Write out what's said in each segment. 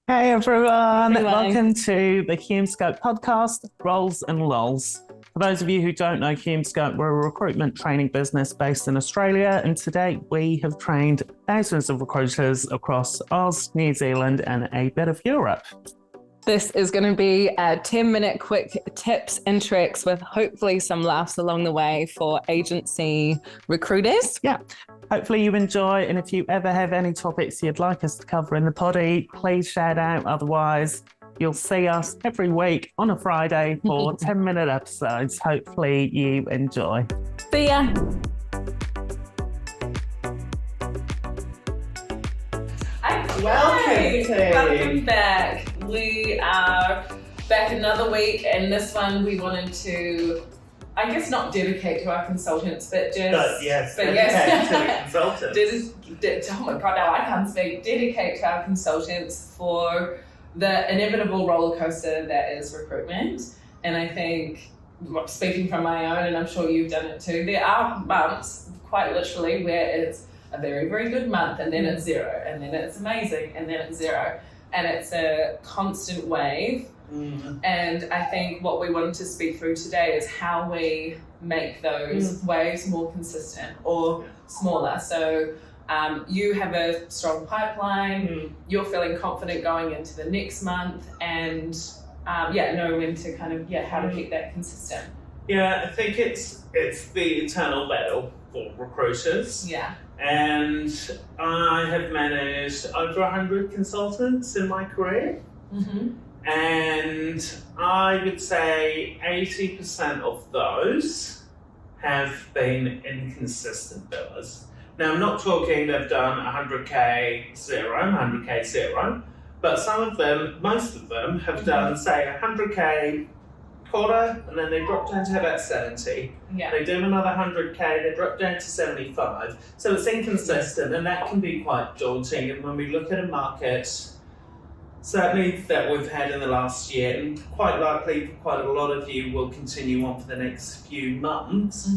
Hey everyone, Anyway, welcome to the Hume Scope podcast, Roles and Lols. For those of you who don't know Hume Scope, we're a recruitment training business based in Australia, and to date we have trained thousands of recruiters across Oz, New Zealand, and a bit of Europe. this is going to be a 10-minute quick tips and tricks with hopefully some laughs along the way for agency recruiters. Yeah, hopefully you enjoy, and if you ever have any topics you'd like us to cover in the poddy, please shout out. Otherwise, you'll see us every week on a Friday for 10-minute episodes. Hopefully you enjoy. See ya. Welcome back. We are back another week, and this one we wanted to, I guess, not dedicate to our consultants, but just. Dedicate to the consultants. Oh my god, now I can't speak. Dedicate to our consultants for the inevitable roller coaster that is recruitment. And I think, speaking from my own, and I'm sure you've done it too, there are months, quite literally, where it's a very, very good month, and then it's zero, and then it's amazing, and then it's zero. And it's a constant wave. Mm-hmm. And I think what we wanted to speak through today is how we make those waves more consistent or smaller. So you have a strong pipeline, you're feeling confident going into the next month, and know when to kind of, how to keep that consistent. Yeah, I think it's the eternal battle for recruiters. Yeah. And I have managed over 100 consultants in my career. Mm-hmm. And I would say 80% of those have been inconsistent billers. Now, I'm not talking they've done 100k zero, but some of them, most of them, have done, say, 100k quarter, and then they drop down to about 70. Yeah. They do another 100k, they drop down to 75. So it's inconsistent, and that can be quite daunting. And when we look at a market, certainly that we've had in the last year, and quite likely quite a lot of you will continue on for the next few months,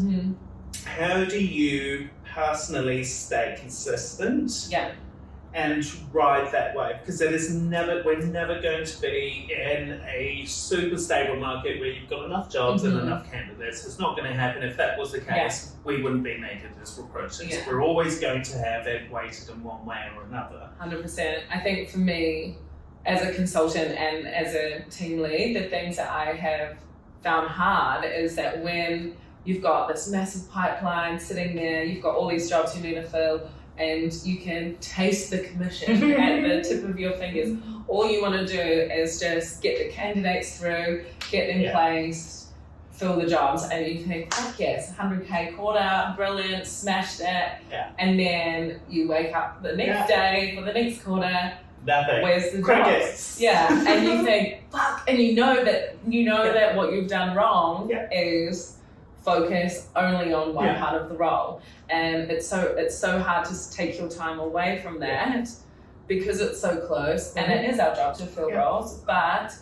how do you personally stay consistent? Yeah. And ride that wave, because we're never going to be in a super stable market where you've got enough jobs and enough candidates. It's not going to happen. If that was the case, we wouldn't be needed as recruiters. Yeah. We're always going to have it weighted in one way or another. 100%. I think for me, as a consultant and as a team lead, the things that I have found hard is that when you've got this massive pipeline sitting there, you've got all these jobs you need to fill, and you can taste the commission at the tip of your fingers. All you want to do is just get the candidates through, get them placed, fill the jobs, and you think, fuck yes, 100k quarter, brilliant, smash that. Yeah. And then you wake up the next day for the next quarter. Nothing. Where's the crickets? Yeah, and you think, fuck, and you know that what you've done wrong is focus only on one part of the role, and it's so hard to take your time away from that because it's so close, and it is our job to fill roles, but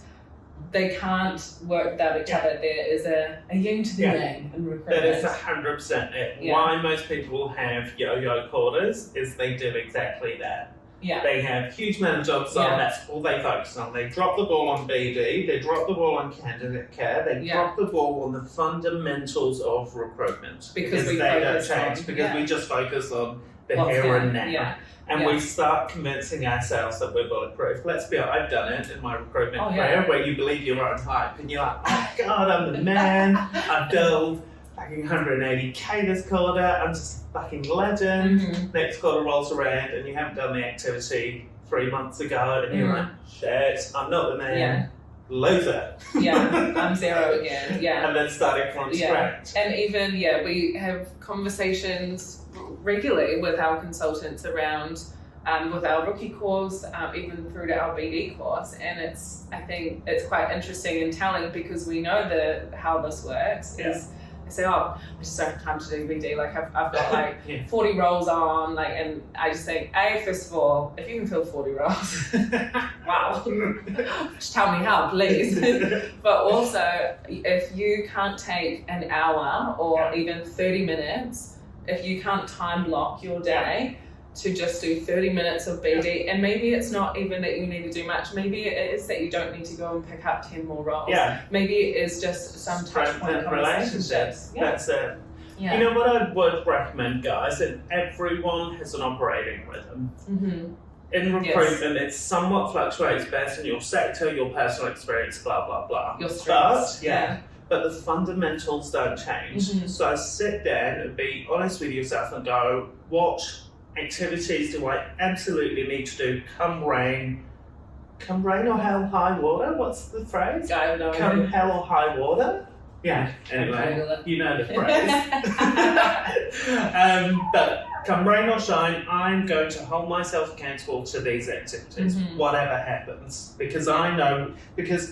they can't work without each other. There is a yin to the yang in recruitment. That is 100% it. Why most people have yo-yo quarters is they do exactly that. Yeah. They have huge amount of jobs on, that's all they focus on. They drop the ball on BD, they drop the ball on candidate care, they drop the ball on the fundamentals of recruitment. Because they don't change, because we just focus on the here and now. Yeah. And we start convincing ourselves that we're bulletproof. Let's be honest, I've done it in my recruitment career where you believe your own hype and you're like, oh God, I'm the man, I build fucking 180k this quarter, I'm just a fucking legend. Next quarter rolls around and you haven't done the activity 3 months ago and you're like, shit, I'm not the man. Loser. I'm zero again. And then starting from scratch. And even, we have conversations regularly with our consultants around with our rookie course, even through to our BD course, and I think it's quite interesting and telling because we know how this works is I say, I just don't have time to do BD. Like I've got like 40 roles on, and I just think, first of all, if you can fill 40 roles, wow, just tell me how, please. But also, if you can't take an hour or even 30 minutes, if you can't time block your day to just do 30 minutes of BD, and maybe it's not even that you need to do much, maybe it is that you don't need to go and pick up 10 more roles. Maybe it is just some touch point relationships. That's it. You know what I would recommend, guys, that everyone has an operating rhythm. In recruitment, it somewhat fluctuates based on your sector, your personal experience, blah, blah, blah. Your strengths. But the fundamentals don't change. So sit down and be honest with yourself and go, what activities do I absolutely need to do come rain or hell high water? What's the phrase? I don't know. Come hell or high water? Yeah, anyway, you know the phrase. But come rain or shine, I'm going to hold myself accountable to these activities, whatever happens. Because I know,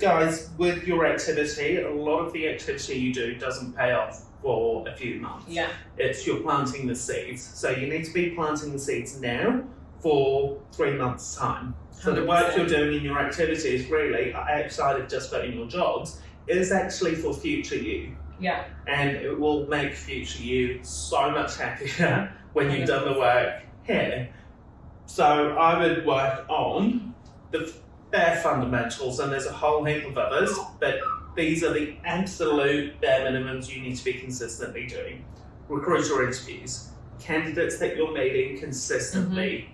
guys, with your activity, a lot of the activity you do doesn't pay off for a few months. It's you're planting the seeds. So you need to be planting the seeds now for 3 months' time. So the work you're doing in your activities really, outside of just filling your jobs, is actually for future you. And it will make future you so much happier when you've done the work here. So I would work on the bare fundamentals, and there's a whole heap of others, but these are the absolute bare minimums you need to be consistently doing. Recruiter interviews, candidates that you're meeting consistently.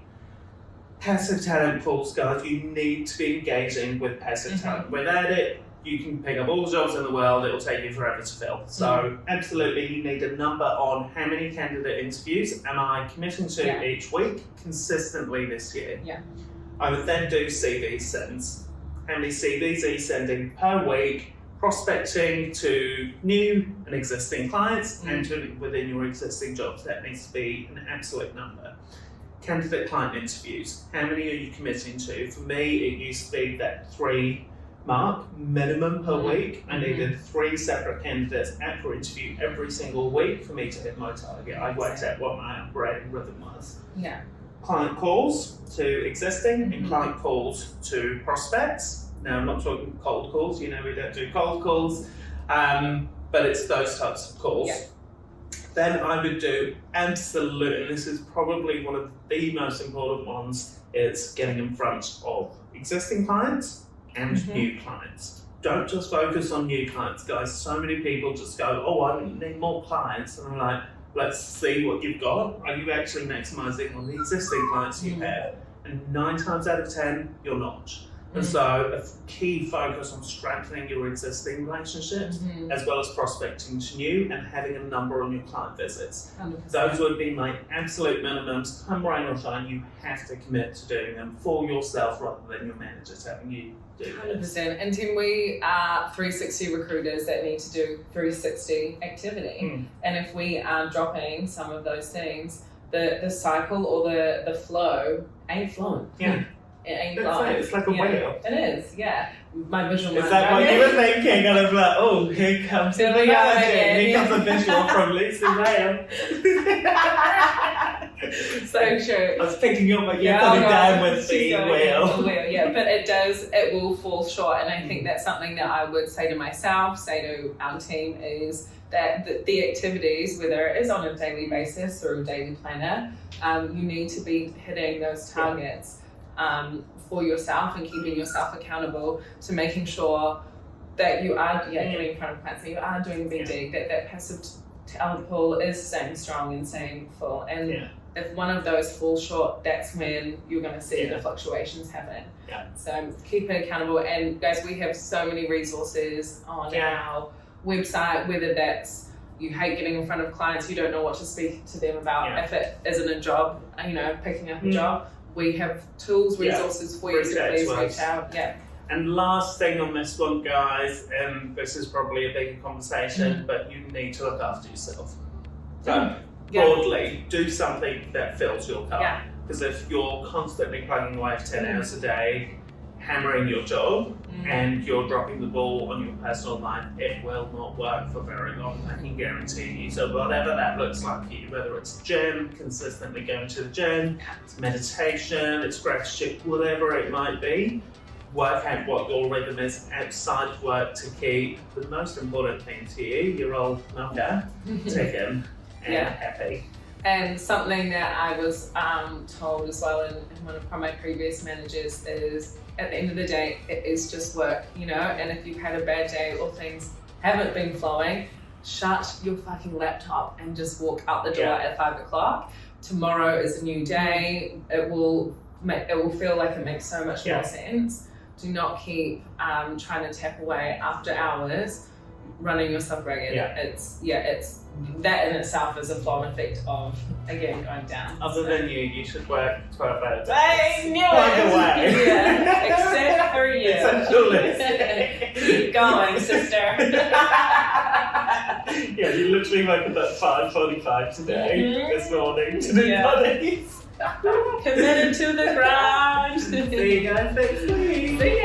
Passive talent pools, guys, you need to be engaging with passive talent. Without it, you can pick up all the jobs in the world, it'll take you forever to fill. So absolutely, you need a number on how many candidate interviews am I committing to each week consistently this year. I would then do CV sends. How many CVs are you sending per week, prospecting to new and existing clients and to within your existing jobs? That needs to be an absolute number. Candidate client interviews, how many are you committing to? For me, it used to be that 3 mark minimum per week. I needed 3 separate candidates at per interview every single week for me to hit my target. I worked out what my operating rhythm was. Client calls to existing and client calls to prospects. Now I'm not talking cold calls, you know we don't do cold calls, but it's those types of calls. Then I would do absolute, and this is probably one of the most important ones, is getting in front of existing clients and new clients. Don't just focus on new clients, guys. So many people just go, oh, I need more clients. And I'm like, let's see what you've got. Are you actually maximizing on the existing clients you have? And 9 times out of 10, you're not. And so a key focus on strengthening your existing relationships as well as prospecting to new and having a number on your client visits. 100%. Those would be my absolute minimums. Come rain or shine, you have to commit to doing them for yourself rather than your manager telling you to do 100%. And Tim, we are 360 recruiters that need to do 360 activity. And if we are dropping some of those things, the cycle or the flow ain't flowing. It ain't flowing. It's like a whale. It is, My visual is that what you were thinking? And I was like, oh, here comes the analogy. Here comes a visual from Lucy Graham. So true. I was picking up what you're putting down with the wheel. But it will fall short. And I think that's something that I would say to myself, say to our team, is that the activities, whether it is on a daily basis or a daily planner, you need to be hitting those targets. For yourself and keeping yourself accountable to making sure that you are getting in front of clients, that you are doing BD, that passive talent pool is staying strong and staying full. And if one of those falls short, that's when you're going to see the fluctuations happen. So keep it accountable. And guys, we have so many resources on our website, whether that's you hate getting in front of clients, you don't know what to speak to them about. If it isn't a job, picking up a job, we have tools, resources for you, so please reach out. And last thing on this one, guys, and this is probably a bigger conversation, but you need to look after yourself. So broadly, do something that fills your cup. Because if you're constantly plugging away for 10 hours a day, hammering your job, and you're dropping the ball on your personal life, it will not work for very long, I can guarantee you. So whatever that looks like for you, whether it's gym, consistently going to the gym, it's meditation, it's gratitude, whatever it might be, work out what your rhythm is outside of work to keep the most important thing to you, your old mum, ticking and happy. And something that I was told as well in from my previous managers is, at the end of the day, it is just work, you know, and if you've had a bad day or things haven't been flowing, shut your fucking laptop and just walk out the door at 5 o'clock. Tomorrow is a new day. It will feel like it makes so much more sense. Do not keep trying to tap away after hours, running yourself ragged. It's that in itself is a flow-on effect of, again, going down. Other than you should work 12 hours. I knew it! Yeah, except for you. Essential list. Keep going, sister. Yeah, you literally woke up at 5:45 today, this morning, to do poddies. Committed to the grind. See you guys next week. See